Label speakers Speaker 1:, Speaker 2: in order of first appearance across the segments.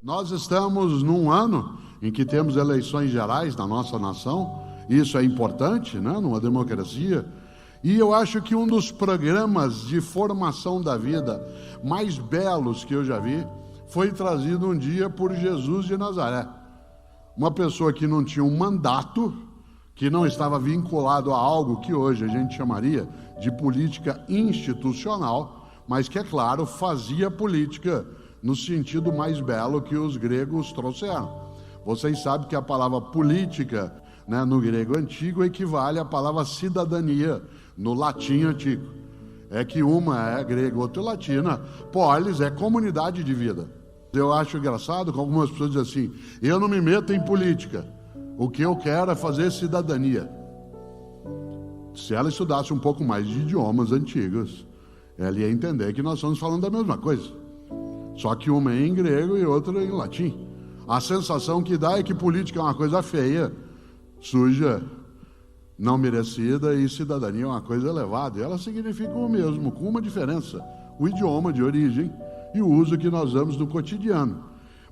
Speaker 1: Nós estamos num ano em que temos eleições gerais na nossa nação. Isso é importante, né, numa democracia. E eu acho que um dos programas de formação da vida mais belos que eu já vi foi trazido um dia por Jesus de Nazaré. Uma pessoa que não tinha um mandato, que não estava vinculado a algo que hoje a gente chamaria de política institucional, mas que, é claro, fazia política no sentido mais belo que os gregos trouxeram. Vocês sabem que a palavra política, né, no grego antigo equivale à palavra cidadania no latim antigo. É que uma é grega, outra é latina. Polis é comunidade de vida. Eu acho engraçado que algumas pessoas dizem assim: eu não me meto em política, o que eu quero é fazer cidadania. Se ela estudasse um pouco mais de idiomas antigos, ela ia entender que nós estamos falando da mesma coisa, só que uma é em grego e outra em latim. A sensação que dá é que política é uma coisa feia, suja, não merecida, e cidadania é uma coisa elevada. E ela significa o mesmo, com uma diferença: o idioma de origem e o uso que nós damos no cotidiano.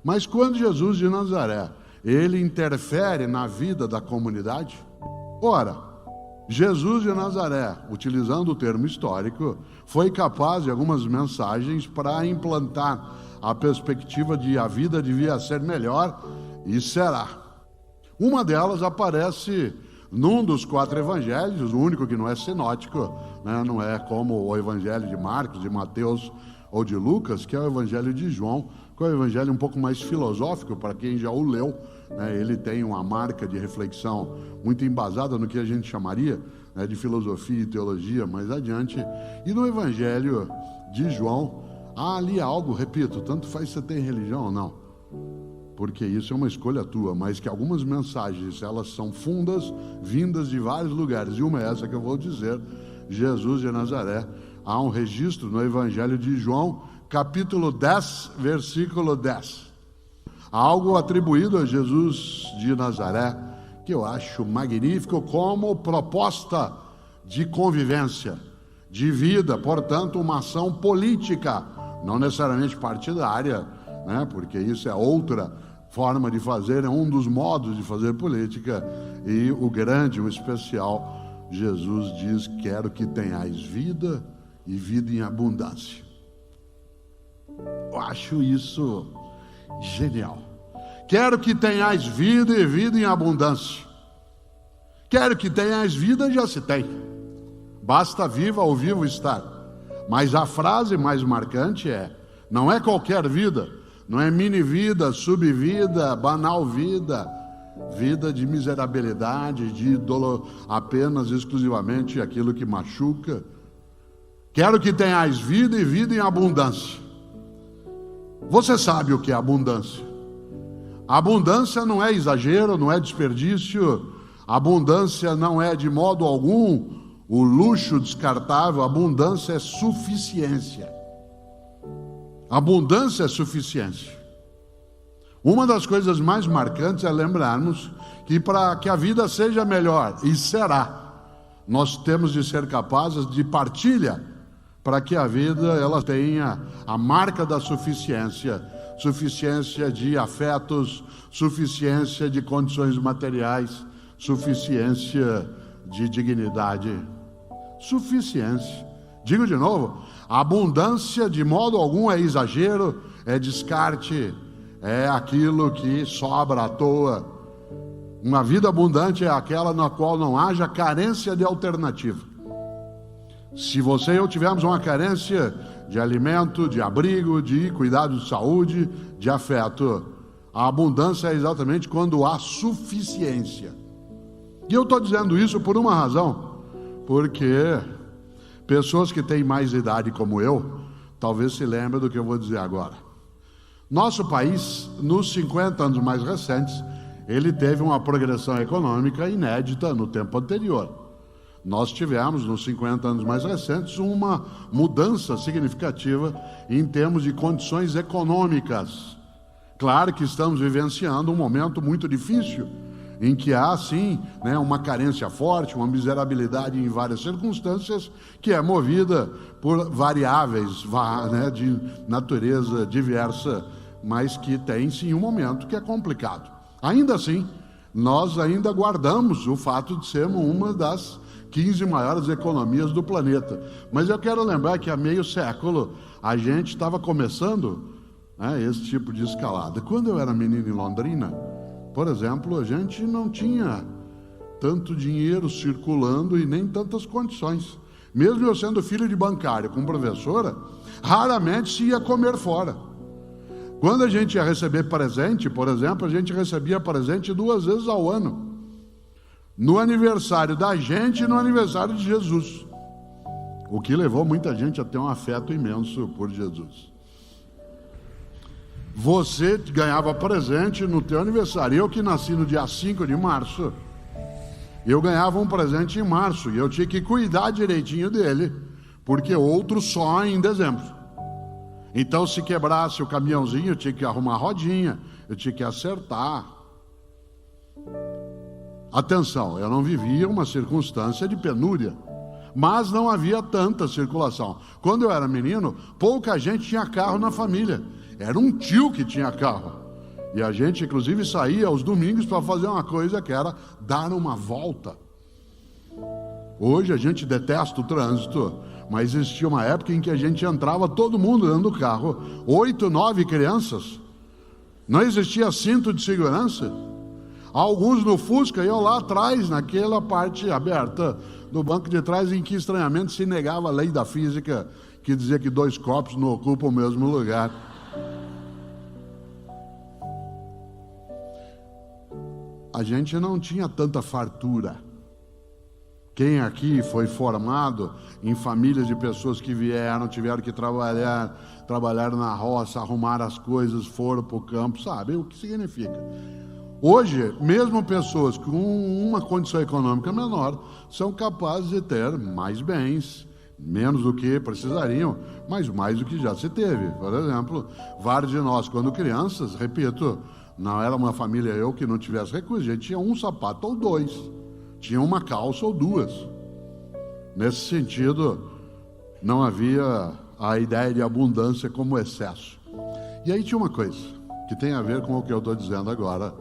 Speaker 1: Mas quando Jesus de Nazaré, ele interfere na vida da comunidade, ora, Jesus de Nazaré, utilizando o termo histórico, foi capaz de algumas mensagens para implantar a perspectiva de a vida devia ser melhor, e será. Uma delas aparece num dos 4 evangelhos, o único que não é sinótico, né? Não é como o evangelho de Marcos, de Mateus ou de Lucas, que é o evangelho de João, que é o evangelho um pouco mais filosófico para quem já o leu, né? Ele tem uma marca de reflexão muito embasada no que a gente chamaria, né, de filosofia e teologia mais adiante. E no evangelho de João há ali algo, repito, tanto faz se você tem religião ou não, porque isso é uma escolha tua, mas que algumas mensagens, elas são fundas, vindas de vários lugares, e uma é essa que eu vou dizer: Jesus de Nazaré. Há um registro no Evangelho de João, capítulo 10, versículo 10. Algo atribuído a Jesus de Nazaré, que eu acho magnífico como proposta de convivência, de vida, portanto, uma ação política, não necessariamente partidária, né? Porque isso é outra forma de fazer, é um dos modos de fazer política. E o grande, o especial, Jesus diz: quero que tenhais vida e vida em abundância. Eu acho isso genial. Quero que tenhais vida e vida em abundância. Quero que tenhais vida, já se tem, basta viva ou vivo estar. Mas a frase mais marcante é: não é qualquer vida, não é mini vida, subvida, banal vida, vida de miserabilidade, de dolo, apenas exclusivamente aquilo que machuca. Quero que tenhais vida e vida em abundância. Você sabe o que é abundância? Abundância não é exagero, não é desperdício. Abundância não é de modo algum o luxo descartável. Abundância é suficiência. Abundância é suficiência. Uma das coisas mais marcantes é lembrarmos que para que a vida seja melhor, e será, nós temos de ser capazes de partilha, para que a vida ela tenha a marca da suficiência, suficiência de afetos, suficiência de condições materiais, suficiência de dignidade, suficiência. Digo de novo: a abundância de modo algum é exagero, é descarte, é aquilo que sobra à toa. Uma vida abundante é aquela na qual não haja carência de alternativa. Se você e eu tivermos uma carência de alimento, de abrigo, de cuidado de saúde, de afeto, a abundância é exatamente quando há suficiência. E eu estou dizendo isso por uma razão, porque pessoas que têm mais idade como eu, talvez se lembrem do que eu vou dizer agora. Nosso país, nos 50 anos mais recentes, ele teve uma progressão econômica inédita no tempo anterior. Nós tivemos, nos 50 anos mais recentes, uma mudança significativa em termos de condições econômicas. Claro que estamos vivenciando um momento muito difícil, em que há, sim, né, uma carência forte, uma miserabilidade em várias circunstâncias, que é movida por variáveis, né, de natureza diversa, mas que tem sim um momento que é complicado. Ainda assim, nós ainda guardamos o fato de sermos uma das 15 maiores economias do planeta. Mas eu quero lembrar que há meio século a gente estava começando, né, esse tipo de escalada. Quando eu era menino em Londrina, por exemplo, a gente não tinha tanto dinheiro circulando e nem tantas condições. Mesmo eu sendo filho de bancário com professora, raramente se ia comer fora. Quando a gente ia receber presente, por exemplo, a gente recebia presente 2 vezes ao ano. No aniversário da gente e no aniversário de Jesus. O que levou muita gente a ter um afeto imenso por Jesus. Você ganhava presente no teu aniversário. Eu que nasci no dia 5 de março, eu ganhava um presente em março e eu tinha que cuidar direitinho dele, porque outro só em dezembro. Então, se quebrasse o caminhãozinho, eu tinha que arrumar a rodinha, eu tinha que acertar. Atenção, eu não vivia uma circunstância de penúria, mas não havia tanta circulação. Quando eu era menino, pouca gente tinha carro na família. Era um tio que tinha carro. E a gente, inclusive, saía aos domingos para fazer uma coisa que era dar uma volta. Hoje a gente detesta o trânsito, mas existia uma época em que a gente entrava todo mundo dentro do carro, 8, 9 crianças. Não existia cinto de segurança. Alguns no Fusca iam lá atrás, naquela parte aberta do banco de trás, em que estranhamente se negava a lei da física, que dizia que 2 corpos não ocupam o mesmo lugar. A gente não tinha tanta fartura. Quem aqui foi formado em famílias de pessoas que tiveram que trabalhar na roça, arrumar as coisas, foram para o campo, sabe o que significa? Hoje, mesmo pessoas com uma condição econômica menor são capazes de ter mais bens, menos do que precisariam, mas mais do que já se teve. Por exemplo, vários de nós, quando crianças, repito, não era uma família que não tivesse recursos, a gente tinha um sapato ou 2, tinha uma calça ou 2. Nesse sentido, não havia a ideia de abundância como excesso. E aí tinha uma coisa que tem a ver com o que eu estou dizendo agora,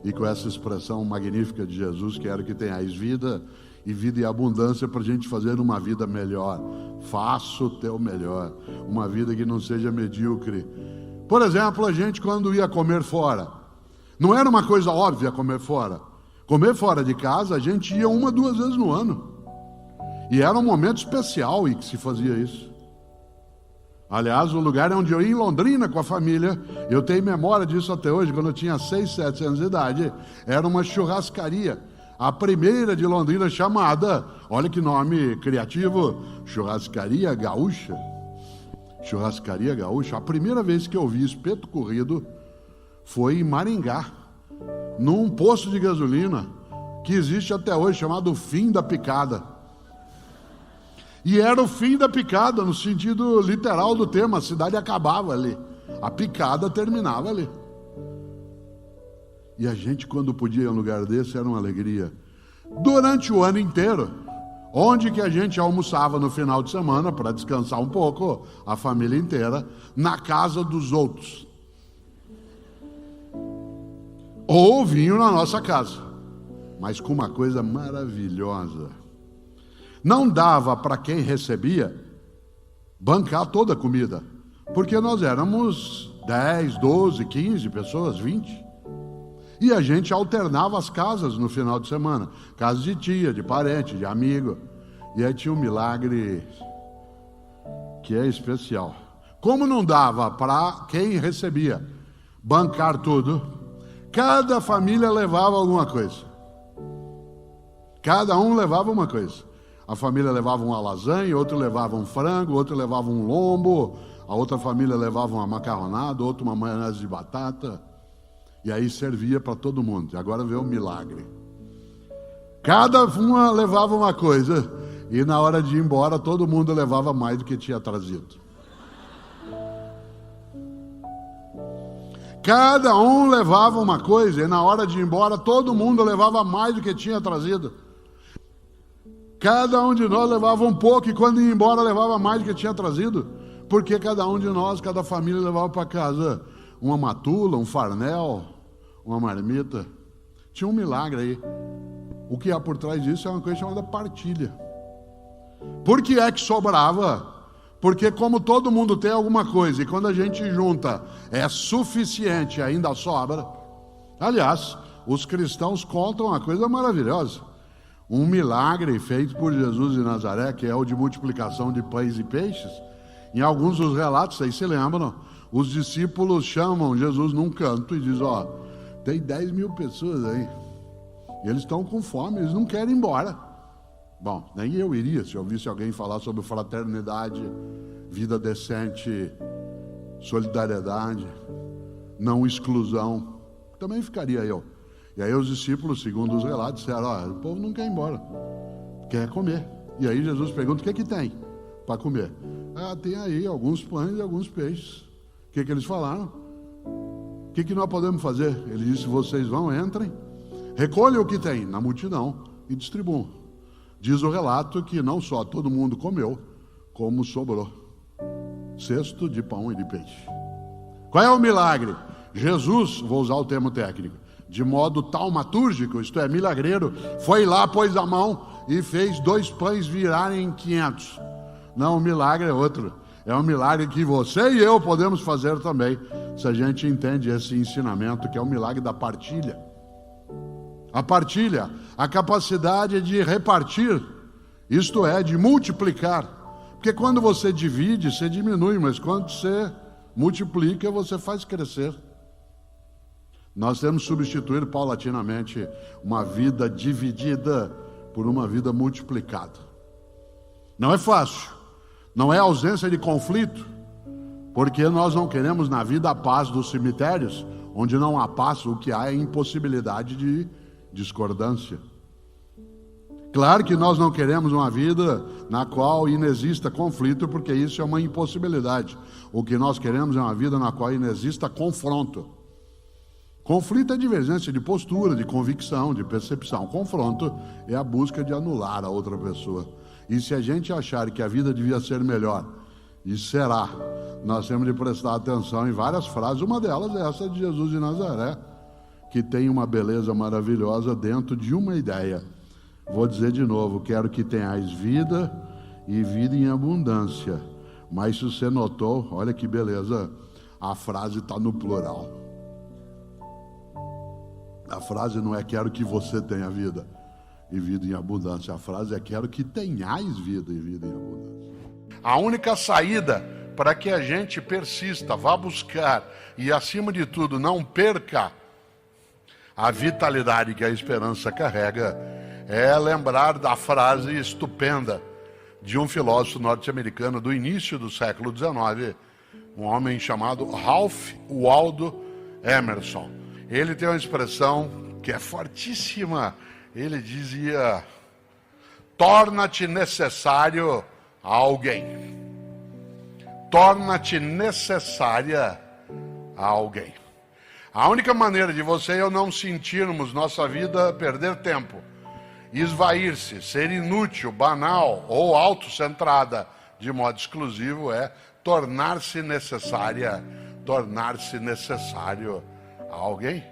Speaker 1: e com essa expressão magnífica de Jesus, que era que tenhais vida e abundância, para a gente fazer uma vida melhor. Faça o teu melhor, uma vida que não seja medíocre. Por exemplo, a gente quando ia comer fora, não era uma coisa óbvia comer fora. Comer fora de casa, a gente ia 1, 2 vezes no ano. E era um momento especial em que se fazia isso. Aliás, o lugar onde eu ia em Londrina com a família, eu tenho memória disso até hoje, quando eu tinha 6, 7 anos de idade, era uma churrascaria, a primeira de Londrina, chamada, olha que nome criativo, Churrascaria Gaúcha. Churrascaria Gaúcha. A primeira vez que eu vi espeto corrido foi em Maringá, num posto de gasolina que existe até hoje, chamado Fim da Picada. E era o fim da picada, no sentido literal do termo, a cidade acabava ali, a picada terminava ali. E a gente, quando podia ir a um lugar desse, era uma alegria. Durante o ano inteiro, onde que a gente almoçava no final de semana, para descansar um pouco, a família inteira, na casa dos outros. Ou vinham na nossa casa, mas com uma coisa maravilhosa. Não dava para quem recebia bancar toda a comida, porque nós éramos 10, 12, 15 pessoas, 20. E a gente alternava as casas no final de semana, casa de tia, de parente, de amigo. E aí tinha um milagre que é especial. Como não dava para quem recebia bancar tudo, cada família levava alguma coisa. Cada um levava uma coisa. A família levava uma lasanha, outro levava um frango, outro levava um lombo, a outra família levava uma macarronada, outra uma maionese de batata. E aí servia para todo mundo. E agora vê o milagre. Cada uma levava uma coisa, e na hora de ir embora, todo mundo levava mais do que tinha trazido. Cada um levava uma coisa, e na hora de ir embora, todo mundo levava mais do que tinha trazido. Cada um de nós levava um pouco, e quando ia embora, levava mais do que tinha trazido. Porque cada um de nós, cada família levava para casa uma matula, um farnel, uma marmita. Tinha um milagre aí. O que há por trás disso é uma coisa chamada partilha. Por que é que sobrava? Porque como todo mundo tem alguma coisa, e quando a gente junta é suficiente, ainda sobra. Aliás, os cristãos contam uma coisa maravilhosa. Um milagre feito por Jesus de Nazaré, que é o de multiplicação de pães e peixes. Em alguns dos relatos, vocês se lembram, os discípulos chamam Jesus num canto e dizem, tem 10 mil pessoas aí. E eles estão com fome, eles não querem ir embora. Bom, nem eu iria se eu ouvisse alguém falar sobre fraternidade, vida decente, solidariedade, não exclusão. Também ficaria eu. E aí os discípulos, segundo os relatos, disseram, o povo não quer ir embora, quer comer. E aí Jesus pergunta, o que é que tem para comer? Tem aí alguns pães e alguns peixes. O que eles falaram? O que nós podemos fazer? Ele disse, vocês vão, entrem, recolham o que tem na multidão e distribuam. Diz o relato que não só todo mundo comeu, como sobrou cesto de pão e de peixe. Qual é o milagre? Jesus, vou usar o termo técnico, de modo taumatúrgico, isto é, milagreiro, foi lá, pôs a mão e fez 2 pães virarem 500. Não, o milagre é outro. É um milagre que você e eu podemos fazer também, se a gente entende esse ensinamento, que é o milagre da partilha. A partilha, a capacidade de repartir, isto é, de multiplicar. Porque quando você divide, você diminui, mas quando você multiplica, você faz crescer. Nós temos que substituir paulatinamente uma vida dividida por uma vida multiplicada. Não é fácil, não é ausência de conflito, porque nós não queremos na vida a paz dos cemitérios, onde não há paz, o que há é impossibilidade de discordância. Claro que nós não queremos uma vida na qual inexista conflito, porque isso é uma impossibilidade. O que nós queremos é uma vida na qual inexista confronto. Conflito é divergência de postura, de convicção, de percepção. Confronto é a busca de anular a outra pessoa. E se a gente achar que a vida devia ser melhor, e será, nós temos de prestar atenção em várias frases. Uma delas é essa de Jesus de Nazaré, que tem uma beleza maravilhosa dentro de uma ideia. Vou dizer de novo, quero que tenhais vida e vida em abundância. Mas se você notou, olha que beleza, a frase está no plural. A frase não é quero que você tenha vida e vida em abundância. A frase é quero que tenhais vida e vida em abundância. A única saída para que a gente persista, vá buscar e, acima de tudo, não perca a vitalidade que a esperança carrega, é lembrar da frase estupenda de um filósofo norte-americano do início do século XIX, um homem chamado Ralph Waldo Emerson. Ele tem uma expressão que é fortíssima. Ele dizia, torna-te necessário a alguém. Torna-te necessária a alguém. A única maneira de você e eu não sentirmos nossa vida perder tempo, esvair-se, ser inútil, banal ou autocentrada de modo exclusivo é tornar-se necessária, tornar-se necessário a alguém.